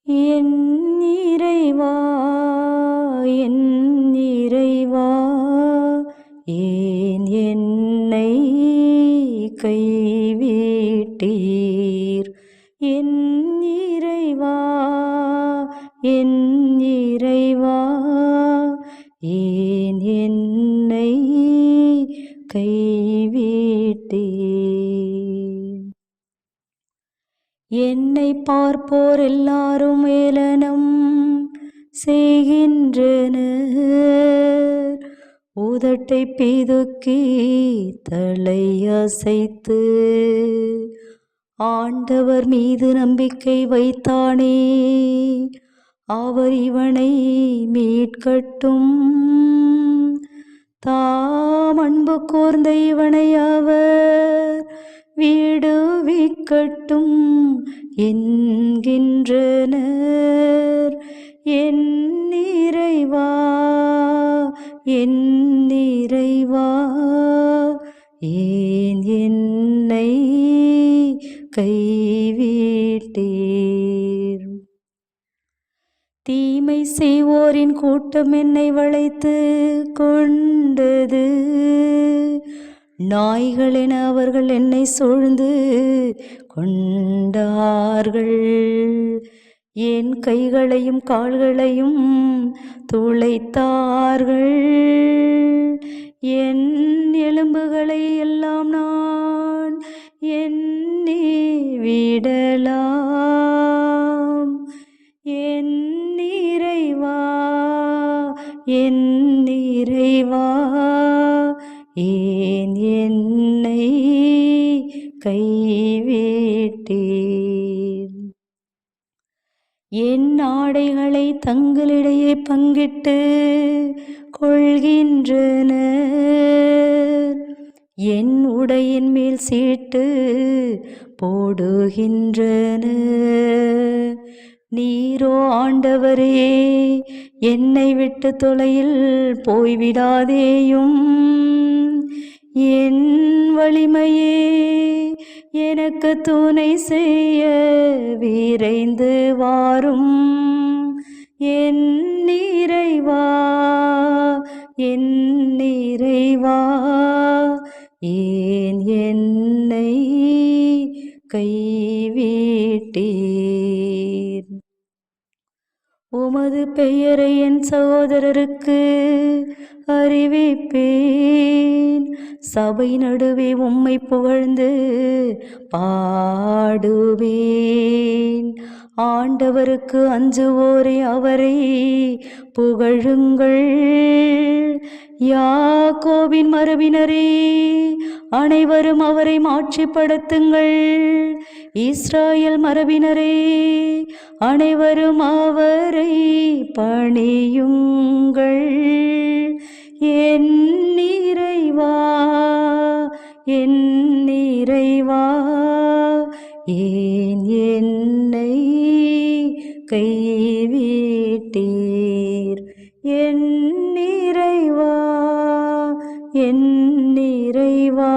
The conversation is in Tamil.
என் இறைவா என் இறைவா ஏன் என்னை கைவிட்டீர்? என் இறைவா என் இறைவா ஏன் என்னை கைவிட்டீர்? என்னை பார்ப்போர் எல்லாரும் ஏளனம் செய்கின்றனர். உதட்டை பிதுக்கி தலையசைத்து ஆண்டவர் மீது நம்பிக்கை வைத்தானே, அவர் இவனை மீட்கட்டும். தாம் அன்பு கூர்ந்த இவனை அவர் விடுவிக்கட்டும் என்கின்றனர். என் இறைவா என் இறைவா ஏன் என்னை கைவிட்டீர்? தீமை செய்வோரின் கூட்டம் என்னை வளைத்து கொண்டது. நாய்களென அவர்கள் என்னை சூழ்ந்து கொண்டார்கள். என் கைகளையும் கால்களையும் துளைத்தார்கள். என் எலும்புகளை எல்லாம் நான் எண்ணி விடலாம். என் இறைவா என் இறைவா ஏன் என்னை கைவிட்டீர்? என் ஆடைகளை தங்களிடையே பங்கிட்டு கொள்கின்றனர். என் உடையின் மேல் சீட்டு போடுகின்றனர். நீரோ ஆண்டவரே, என்னை விட்டு தொலையில் போய்விடாதேயும். என் வலிமையே, எனக்கு துணை செய்ய விரைந்து வாரும். என் இறைவா என் இறைவா ஏன் என்னை கைவிட்டீர்? உமது பெயரை என் சகோதரருக்கு அறிவிப்பேன். சபை நடுவே உம்மை புகழ்ந்து பாடுவேன். ஆண்டவருக்கு அஞ்சுவோரே அவரை புகழுங்கள். யாக்கோபின் மரபினரே, அனைவரும் அவரை மாட்சிப்படுத்துங்கள். இஸ்ராயேல் மரபினரே, அனைவரும் அவரை பணியுங்கள். என் இறைவா என் இறைவா ஏன் என்னை கைவிட்டீர்? என் இறைவா என் இறைவா